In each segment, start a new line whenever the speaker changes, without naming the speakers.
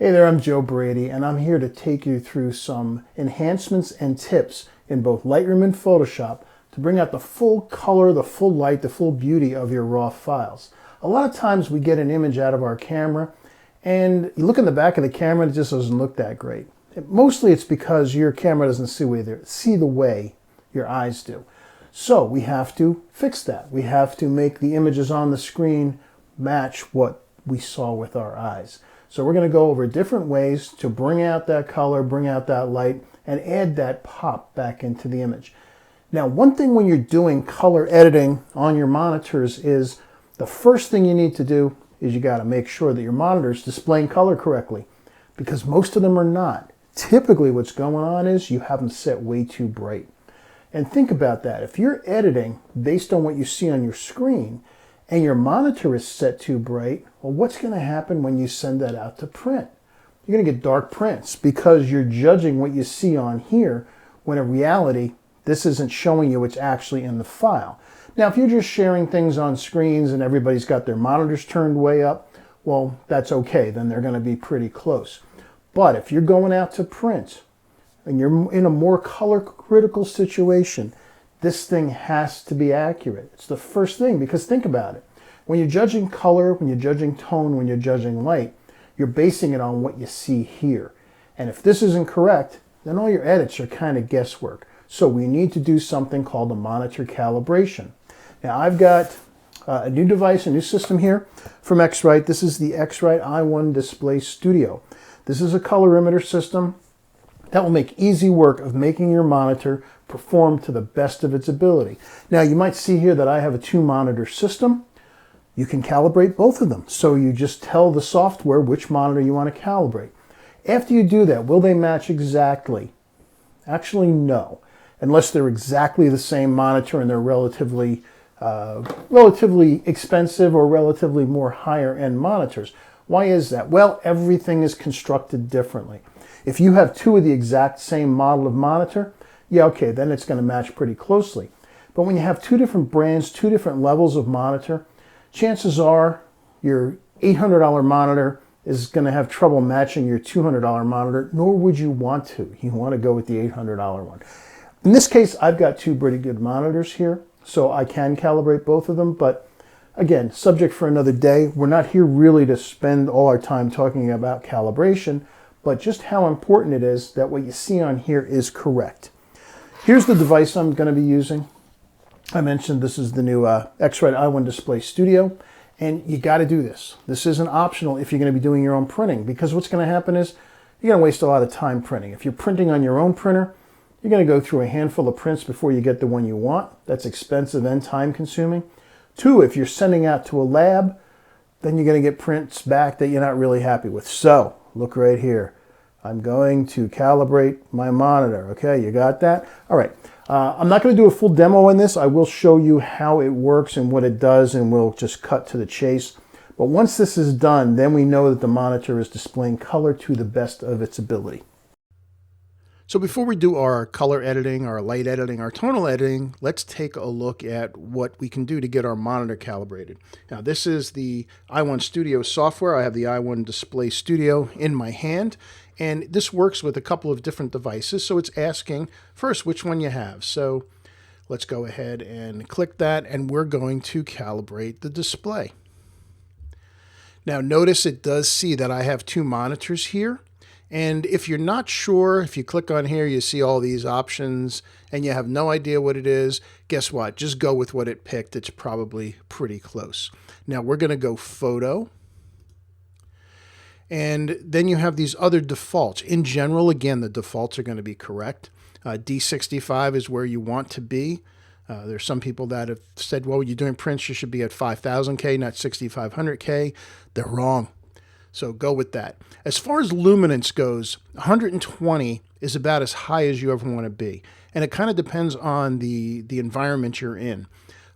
Hey there, I'm Joe Brady, and I'm here to take you through some enhancements and tips in both Lightroom and Photoshop to bring out the full color, the full light, the full beauty of your raw files. A lot of times we get an image out of our camera and you look in the back of the camera and it just doesn't look that great. Mostly it's because your camera doesn't see the way your eyes do. So we have to fix that. We have to make the images on the screen match what we saw with our eyes. So we're going to go over different ways to bring out that color, bring out that light, and add that pop back into the image. Now, one thing when you're doing color editing on your monitors is the first thing you need to do is you got to make sure that your monitor is displaying color correctly, because most of them are not. Typically what's going on is you have them set way too bright. And think about that. If you're editing based on what you see on your screen and your monitor is set too bright, well, what's going to happen when you send that out to print? You're going to get dark prints because you're judging what you see on here when in reality, this isn't showing you what's actually in the file. Now, if you're just sharing things on screens and everybody's got their monitors turned way up, well, that's okay. Then they're going to be pretty close. But if you're going out to print and you're in a more color critical situation, this thing has to be accurate. It's the first thing, because think about it. When you're judging color, when you're judging tone, when you're judging light, you're basing it on what you see here. And if this isn't correct, then all your edits are kind of guesswork. So we need to do something called a monitor calibration. Now I've got a new device, a new system here from X-Rite. This is the X-Rite i1 Display Studio. This is a colorimeter system that will make easy work of making your monitor perform to the best of its ability. Now you might see here that I have a 2-monitor system. You can calibrate both of them. So you just tell the software which monitor you want to calibrate. After you do that, will they match exactly? Actually, no. Unless they're exactly the same monitor and they're relatively expensive or relatively more higher end monitors. Why is that? Well, everything is constructed differently. If you have 2 of the exact same model of monitor, yeah, okay, then it's going to match pretty closely. But when you have 2 different brands, 2 different levels of monitor, chances are your $800 monitor is going to have trouble matching your $200 monitor, nor would you want to. You want to go with the $800 one. In this case, I've got 2 pretty good monitors here, so I can calibrate both of them, but again, subject for another day. We're not here really to spend all our time talking about calibration, but just how important it is that what you see on here is correct. Here's the device I'm going to be using. I mentioned this is the new X-Rite i1 Display Studio, and you got to do this. This isn't optional if you're going to be doing your own printing, because what's going to happen is you're going to waste a lot of time printing. If you're printing on your own printer, you're going to go through a handful of prints before you get the one you want. That's expensive and time consuming. 2, if you're sending out to a lab, then you're going to get prints back that you're not really happy with. So look right here. I'm going to calibrate my monitor. Okay, you got that? All right. I'm not going to do a full demo on this. I will show you how it works and what it does, and we'll just cut to the chase. But once this is done, then we know that the monitor is displaying color to the best of its ability. So before we do our color editing, our light editing, our tonal editing, let's take a look at what we can do to get our monitor calibrated. Now this is the i1 Studio software. I have the i1 Display Studio in my hand, and this works with a couple of different devices. So it's asking first which one you have. So let's go ahead and click that, and we're going to calibrate the display. Now notice it does see that I have 2 monitors here. And if you're not sure, if you click on here, you see all these options and you have no idea what it is, guess what? Just go with what it picked. It's probably pretty close. Now we're going to go photo. And then you have these other defaults. In general, again, the defaults are going to be correct. D65 is where you want to be. There's some people that have said, well, you're doing prints, you should be at 5000K, not 6500K. They're wrong. So go with that. As far as luminance goes, 120 is about as high as you ever want to be. And it kind of depends on the environment you're in.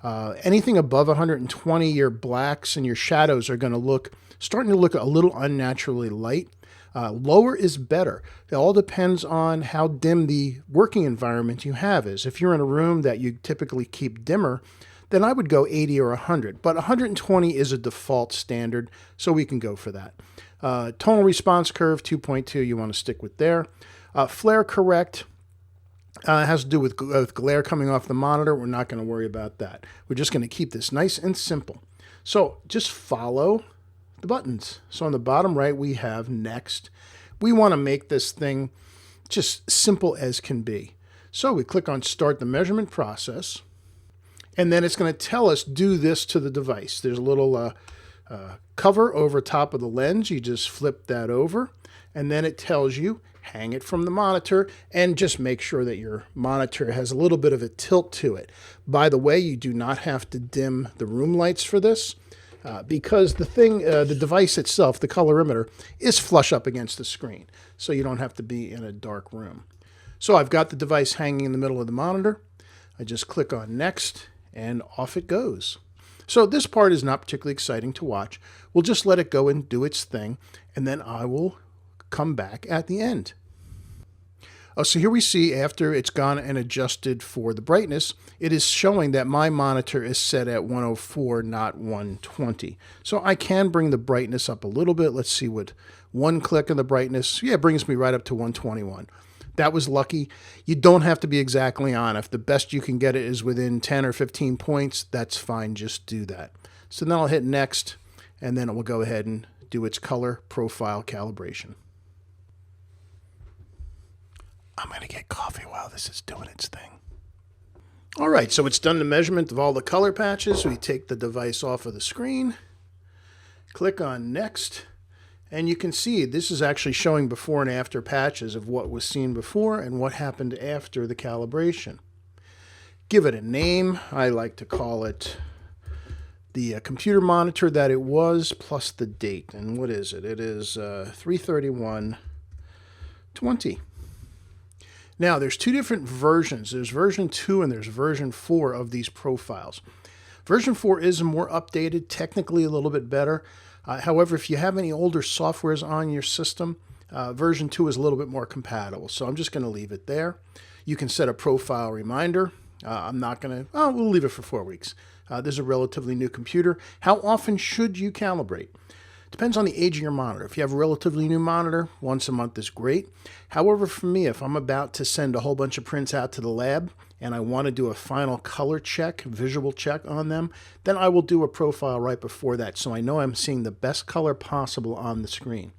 Anything above 120, your blacks and your shadows are going to starting to look a little unnaturally light. Lower is better. It all depends on how dim the working environment you have is. If you're in a room that you typically keep dimmer, then I would go 80 or 100. But 120 is a default standard, so we can go for that. Tonal response curve 2.2, you want to stick with there. Flare correct has to do with glare coming off the monitor. We're not going to worry about that. We're just going to keep this nice and simple. So just follow the buttons. So on the bottom right, we have next. We want to make this thing just simple as can be. So we click on start the measurement process, and then it's going to tell us do this to the device. There's a little cover over top of the lens. You just flip that over, and then it tells you hang it from the monitor, and just make sure that your monitor has a little bit of a tilt to it. By the way, you do not have to dim the room lights for this because the device itself, the colorimeter, is flush up against the screen, so you don't have to be in a dark room. So I've got the device hanging in the middle of the monitor. I just click on next, and off it goes. So this part is not particularly exciting to watch. We'll just let it go and do its thing, and then I will come back at the end. So here we see after it's gone and adjusted for the brightness, it is showing that my monitor is set at 104, not 120. So I can bring the brightness up a little bit. Let's see what one click on the brightness, yeah, brings me right up to 121. That was lucky. You don't have to be exactly on. If the best you can get it is within 10 or 15 points, that's fine. Just do that. So then I'll hit next, and then it will go ahead and do its color profile calibration. I'm going to get coffee while this is doing its thing. All right, so it's done the measurement of all the color patches. We take the device off of the screen, click on next, and you can see this is actually showing before and after patches of what was seen before and what happened after the calibration. Give it a name. I like to call it the computer monitor that it was plus the date. And what is it? It is 3/31/20. Now, there's two different versions. There's version 2 and there's version 4 of these profiles. Version 4 is more updated, technically a little bit better. However, if you have any older softwares on your system, version 2 is a little bit more compatible. So I'm just going to leave it there. You can set a profile reminder. I'm not going to, we'll leave it for 4 weeks. This is a relatively new computer. How often should you calibrate? Depends on the age of your monitor. If you have a relatively new monitor, once a month is great. However, for me, if I'm about to send a whole bunch of prints out to the lab and I want to do a final color check, visual check on them, then I will do a profile right before that so I know I'm seeing the best color possible on the screen.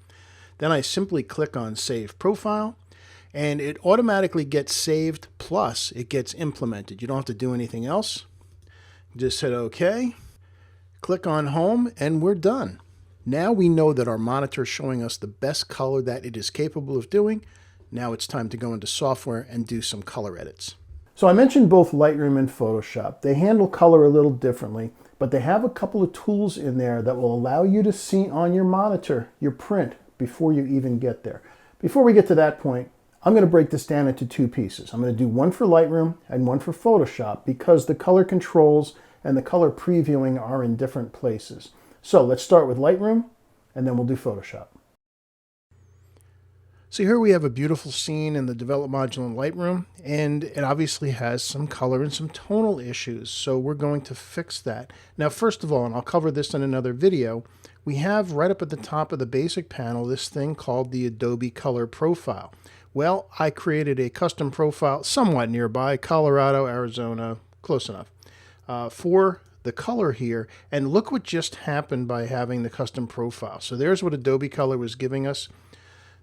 Then I simply click on Save Profile, and it automatically gets saved, plus it gets implemented. You don't have to do anything else. Just hit OK, click on Home, and we're done. Now we know that our monitor is showing us the best color that it is capable of doing. Now it's time to go into software and do some color edits. So I mentioned both Lightroom and Photoshop. They handle color a little differently, but they have a couple of tools in there that will allow you to see on your monitor your print before you even get there. Before we get to that point, I'm going to break this down into two pieces. I'm going to do one for Lightroom and one for Photoshop because the color controls and the color previewing are in different places. So let's start with Lightroom, and then we'll do Photoshop. So here we have a beautiful scene in the Develop module in Lightroom, and it obviously has some color and some tonal issues, so we're going to fix that. Now, first of all, and I'll cover this in another video, we have right up at the top of the basic panel this thing called the Adobe Color Profile. Well, I created a custom profile somewhat nearby, Colorado, Arizona, close enough, for the color here, and look what just happened by having the custom profile. So there's what Adobe Color was giving us.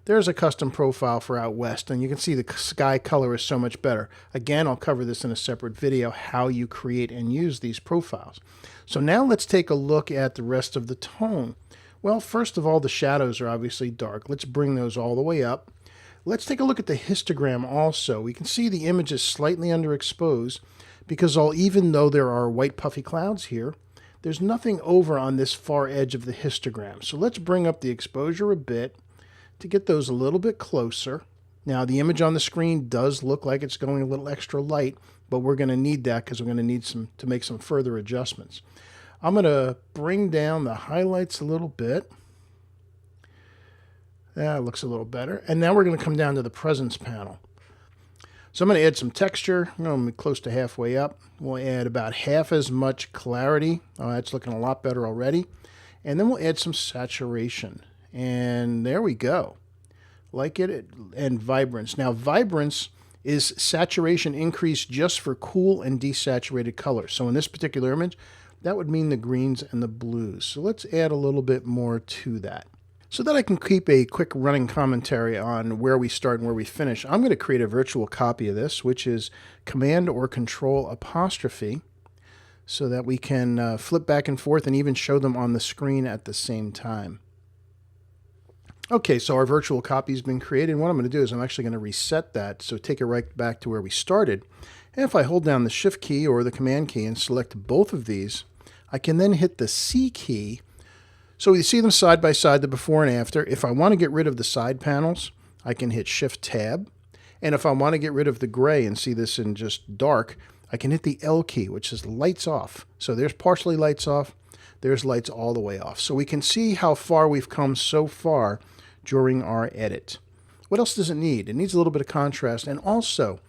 There's a custom profile for out west, and you can see the sky color is so much better. Again, I'll cover this in a separate video, how you create and use these profiles. So now let's take a look at the rest of the tone. Well, first of all, the shadows are obviously dark. Let's bring those all the way up. Let's take a look at the histogram also. We can see the image is slightly underexposed, because even though there are white puffy clouds here, there's nothing over on this far edge of the histogram. So let's bring up the exposure a bit to get those a little bit closer. Now the image on the screen does look like it's going a little extra light, but we're going to need that because we're going to need to make some further adjustments. I'm going to bring down the highlights a little bit. That looks a little better. And now we're going to come down to the presence panel. So I'm going to add some texture. I'm going to be close to halfway up. We'll add about half as much clarity. Oh, that's looking a lot better already. And then we'll add some saturation. And there we go. Like it. And vibrance. Now, vibrance is saturation increase just for cool and desaturated colors. So in this particular image, that would mean the greens and the blues. So let's add a little bit more to that. So that I can keep a quick running commentary on where we start and where we finish, I'm going to create a virtual copy of this, which is Command or Control apostrophe, so that we can flip back and forth and even show them on the screen at the same time. Okay, so our virtual copy has been created, and what I'm going to do is I'm actually going to reset that, so take it right back to where we started. And if I hold down the Shift key or the Command key and select both of these, I can then hit the C key. So you see them side by side, the before and after. If I want to get rid of the side panels, I can hit Shift Tab. And if I want to get rid of the gray and see this in just dark, I can hit the L key, which is lights off. So there's partially lights off, there's lights all the way off. So we can see how far we've come so far during our edit. What else does it need? It needs a little bit of contrast. And also,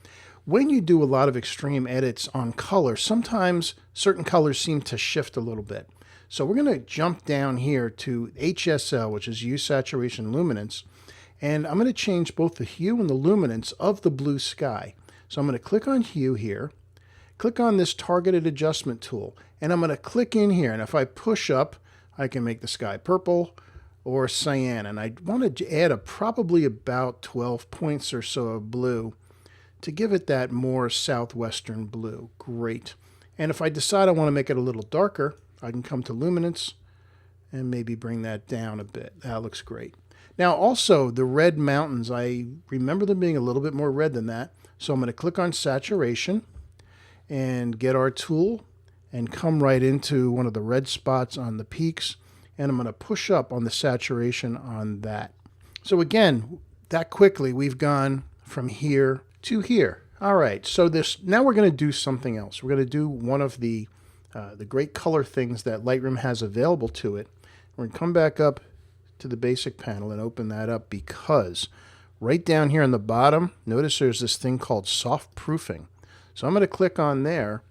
when you do a lot of extreme edits on color, sometimes certain colors seem to shift a little bit. So we're going to jump down here to HSL, which is Hue, Saturation, Luminance, and I'm going to change both the hue and the luminance of the blue sky. So I'm going to click on Hue here, click on this Targeted Adjustment tool, and I'm going to click in here, and if I push up, I can make the sky purple or cyan, and I want to add probably about 12 points or so of blue to give it that more southwestern blue. Great. And if I decide I want to make it a little darker, I can come to luminance and maybe bring that down a bit. That looks great. Now also the red mountains, I remember them being a little bit more red than that. So I'm going to click on saturation and get our tool and come right into one of the red spots on the peaks. And I'm going to push up on the saturation on that. So again, that quickly we've gone from here to here. All right, so now we're going to do something else. We're going to do one of the great color things that Lightroom has available to it. We're going to come back up to the basic panel and open that up, because right down here on the bottom, notice there's this thing called soft proofing. So I'm going to click on there,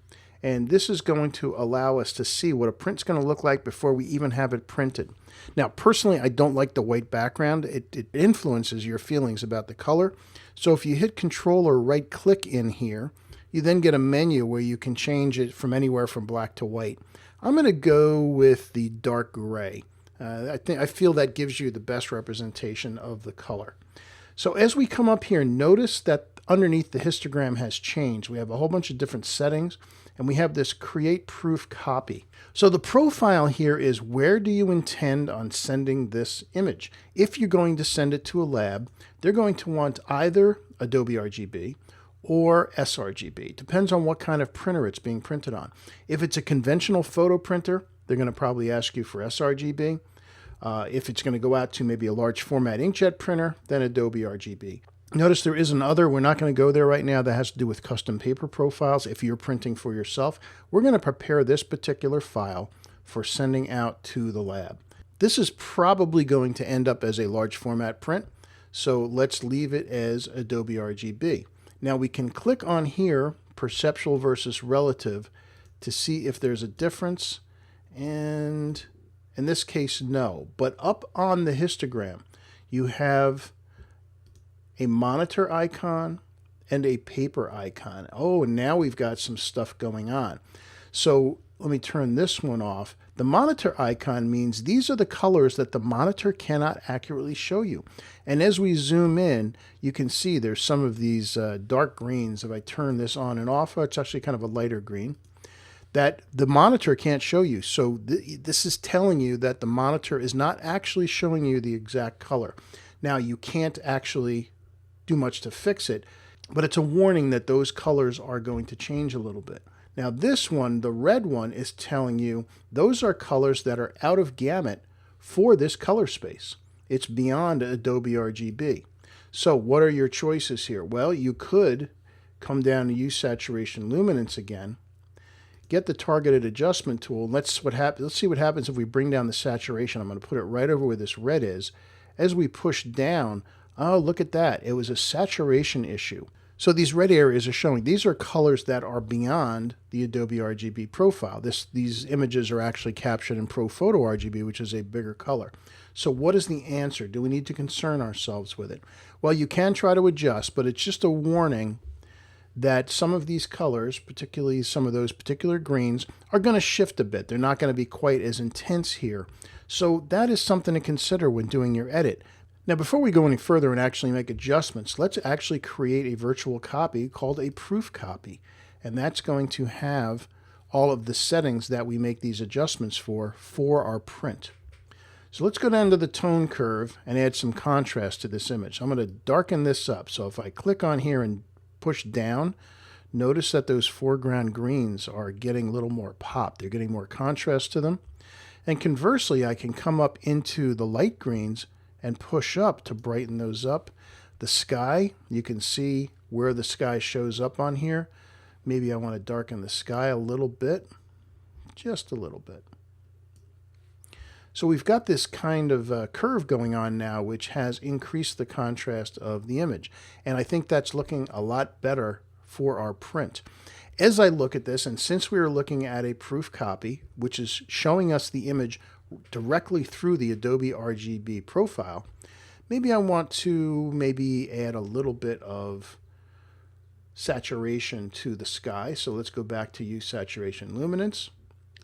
and this is going to allow us to see what a print's going to look like before we even have it printed. Now, personally, I don't like the white background. It influences your feelings about the color. So if you hit Control or right click in here, you then get a menu where you can change it from anywhere from black to white. I'm going to go with the dark gray. I feel that gives you the best representation of the color. So as we come up here, notice that underneath the histogram has changed. We have a whole bunch of different settings, and we have this Create Proof Copy. So the profile here is, where do you intend on sending this image? If you're going to send it to a lab, they're going to want either Adobe RGB or sRGB. Depends on what kind of printer it's being printed on. If it's a conventional photo printer, they're going to probably ask you for sRGB. If it's going to go out to maybe a large format inkjet printer, then Adobe RGB. Notice there is another, we're not going to go there right now, that has to do with custom paper profiles. If you're printing for yourself, we're going to prepare this particular file for sending out to the lab. This is probably going to end up as a large format print, so let's leave it as Adobe RGB. Now we can click on here, perceptual versus relative, to see if there's a difference, and in this case, no. But up on the histogram, you have a monitor icon and a paper icon. Oh, now we've got some stuff going on. So let me turn this one off. The monitor icon means these are the colors that the monitor cannot accurately show you. And as we zoom in, you can see there's some of these dark greens. If I turn this on and off, it's actually kind of a lighter green, that the monitor can't show you. So this is telling you that the monitor is not actually showing you the exact color. Now, you can't actually do much to fix it, but it's a warning that those colors are going to change a little bit. Now this one, the red one, is telling you those are colors that are out of gamut for this color space. It's beyond Adobe RGB. So what are your choices here? Well, you could come down to Use Saturation Luminance again, get the Targeted Adjustment tool. Let's see what happens if we bring down the saturation. I'm going to put it right over where this red is. As we push down, oh, look at that. It was a saturation issue. So these red areas are showing, these are colors that are beyond the Adobe RGB profile. These images are actually captured in Pro Photo RGB, which is a bigger color. So what is the answer? Do we need to concern ourselves with it? Well, you can try to adjust, but it's just a warning that some of these colors, particularly some of those particular greens, are going to shift a bit. They're not going to be quite as intense here. So that is something to consider when doing your edit. Now, before we go any further and actually make adjustments, let's actually create a virtual copy called a proof copy. And that's going to have all of the settings that we make these adjustments for our print. So let's go down to the tone curve and add some contrast to this image. I'm going to darken this up. So if I click on here and push down, notice that those foreground greens are getting a little more pop. They're getting more contrast to them. And conversely, I can come up into the light greens and push up to brighten those up. The sky, you can see where the sky shows up on here. Maybe I want to darken the sky a little bit, just a little bit. So we've got this kind of curve going on now, which has increased the contrast of the image. And I think that's looking a lot better for our print. As I look at this, and since we are looking at a proof copy, which is showing us the image directly through the Adobe RGB profile, maybe I want to add a little bit of saturation to the sky. So let's go back to use saturation luminance,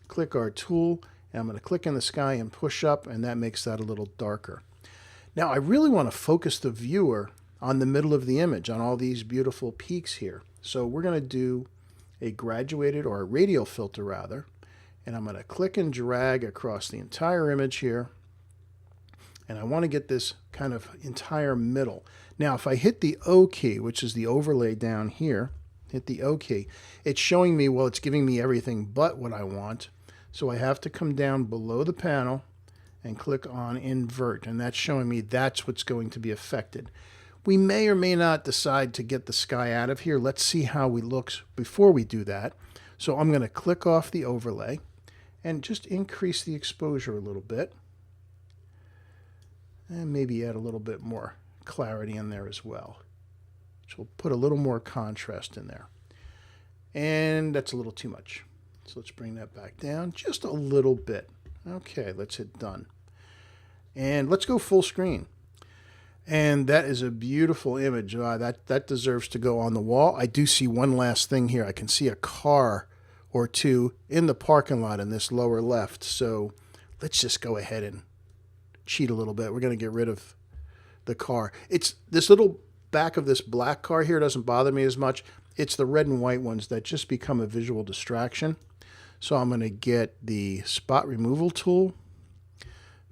click our tool, and I'm going to click in the sky and push up, and that makes that a little darker. Now I really want to focus the viewer on the middle of the image, on all these beautiful peaks here. So we're going to do a graduated, or a radial filter rather, and I'm going to click and drag across the entire image here, and I want to get this kind of entire middle. Now if I hit the O key, which is the overlay down here, hit the O key, it's showing me, well, it's giving me everything but what I want. So I have to come down below the panel and click on invert, and that's showing me that's what's going to be affected. We may or may not decide to get the sky out of here. Let's see how we look before we do that. So I'm going to click off the overlay and just increase the exposure a little bit. And maybe add a little bit more clarity in there as well. So we'll put a little more contrast in there. And that's a little too much. So let's bring that back down just a little bit. Okay, let's hit done. And let's go full screen. And that is a beautiful image. That deserves to go on the wall. I do see one last thing here. I can see a car or two in the parking lot in this lower left. So let's just go ahead and cheat a little bit. We're going to get rid of the car. It's this little back of this black car here doesn't bother me as much. It's the red and white ones that just become a visual distraction. So I'm going to get the spot removal tool,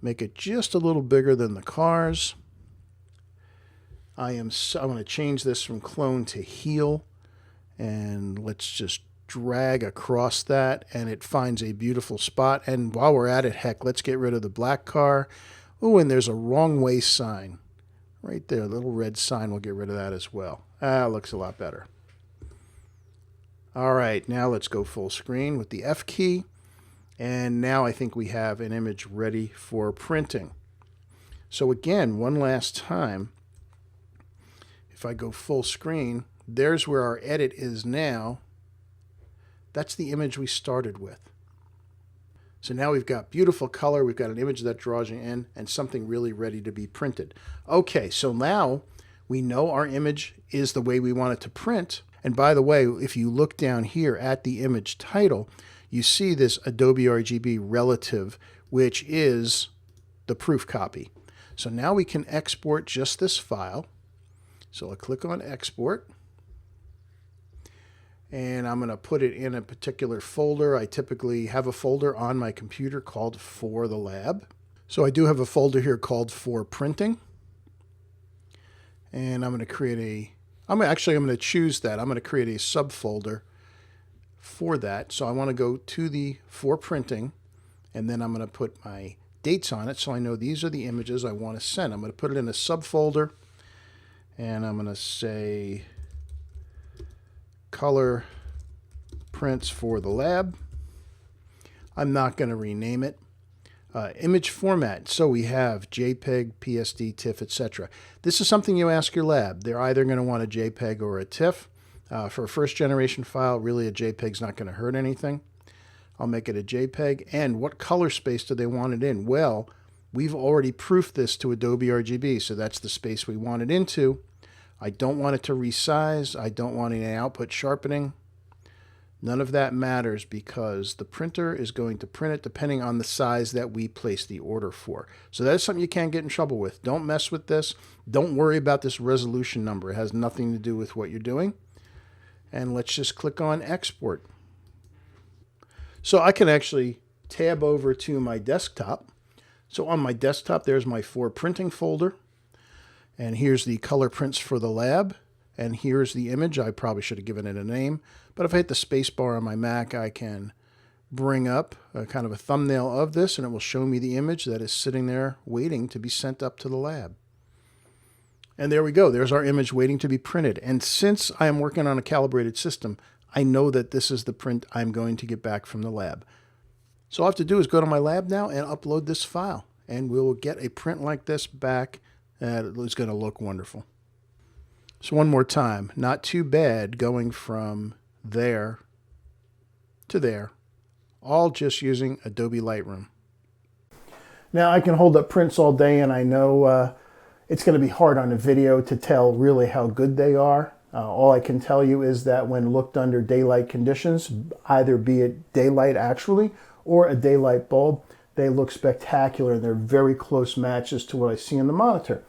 make it just a little bigger than the cars. I'm going to change this from clone to heal, and let's just drag across that, and it finds a beautiful spot. And while we're at it, heck, let's get rid of the black car. Oh, and there's a wrong way sign right there, a little red sign. We'll get rid of that as well. It looks a lot better. All right, now let's go full screen with the F key, and now I think we have an image ready for printing. So again, one last time, if I go full screen, there's where our edit is now. That's the image we started with. So now we've got beautiful color, we've got an image that draws you in, and something really ready to be printed. Okay, so now we know our image is the way we want it to print. And by the way, if you look down here at the image title, you see this Adobe RGB relative, which is the proof copy. So now we can export just this file. So I'll click on export, and I'm going to put it in a particular folder. I typically have a folder on my computer called For the Lab. So I do have a folder here called For Printing, and I'm going to create I'm going to choose that. I'm going to create a subfolder for that. So I want to go to the For Printing, and then I'm going to put my dates on it so I know these are the images I want to send. I'm going to put it in a subfolder, and I'm going to say color prints for the lab. I'm not going to rename it. Image format. So we have JPEG, PSD, TIFF, etc. This is something you ask your lab. They're either going to want a JPEG or a TIFF. For a first generation file, really a JPEG is not going to hurt anything. I'll make it a JPEG. And what color space do they want it in? Well, we've already proofed this to Adobe RGB, so that's the space we want it into. I don't want it to resize. I don't want any output sharpening. None of that matters because the printer is going to print it depending on the size that we place the order for. So that's something you can't get in trouble with. Don't mess with this. Don't worry about this resolution number. It has nothing to do with what you're doing. And let's just click on Export. So I can actually tab over to my desktop. So on my desktop, there's my for printing folder. And here's the color prints for the lab. And here's the image. I probably should have given it a name. But if I hit the space bar on my Mac, I can bring up a kind of a thumbnail of this, and it will show me the image that is sitting there waiting to be sent up to the lab. And there we go. There's our image waiting to be printed. And since I am working on a calibrated system, I know that this is the print I'm going to get back from the lab. So all I have to do is go to my lab now and upload this file. And we'll get a print like this back. And it's going to look wonderful. So one more time, not too bad going from there to there, all just using Adobe Lightroom. Now I can hold up prints all day, and I know it's going to be hard on a video to tell really how good they are. All I can tell you is that when looked under daylight conditions, either be it daylight actually or a daylight bulb, they look spectacular. They're very close matches to what I see in the monitor.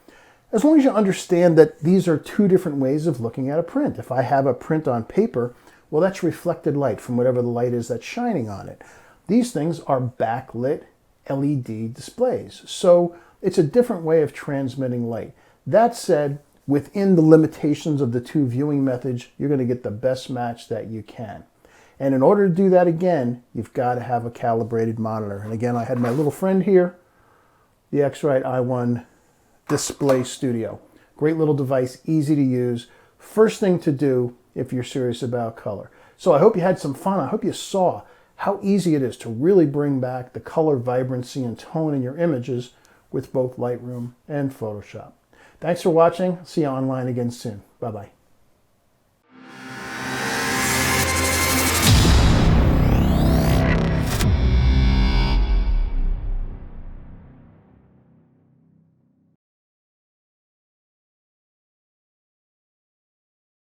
As long as you understand that these are two different ways of looking at a print. If I have a print on paper, well, that's reflected light from whatever the light is that's shining on it. These things are backlit LED displays. So it's a different way of transmitting light. That said, within the limitations of the two viewing methods, you're going to get the best match that you can. And in order to do that again, you've got to have a calibrated monitor. And again, I had my little friend here, the X-Rite i1 Display Studio. Great little device, easy to use. First thing to do if you're serious about color. So I hope you had some fun. I hope you saw how easy it is to really bring back the color vibrancy and tone in your images with both Lightroom and Photoshop. Thanks for watching. See you online again soon. Bye-bye.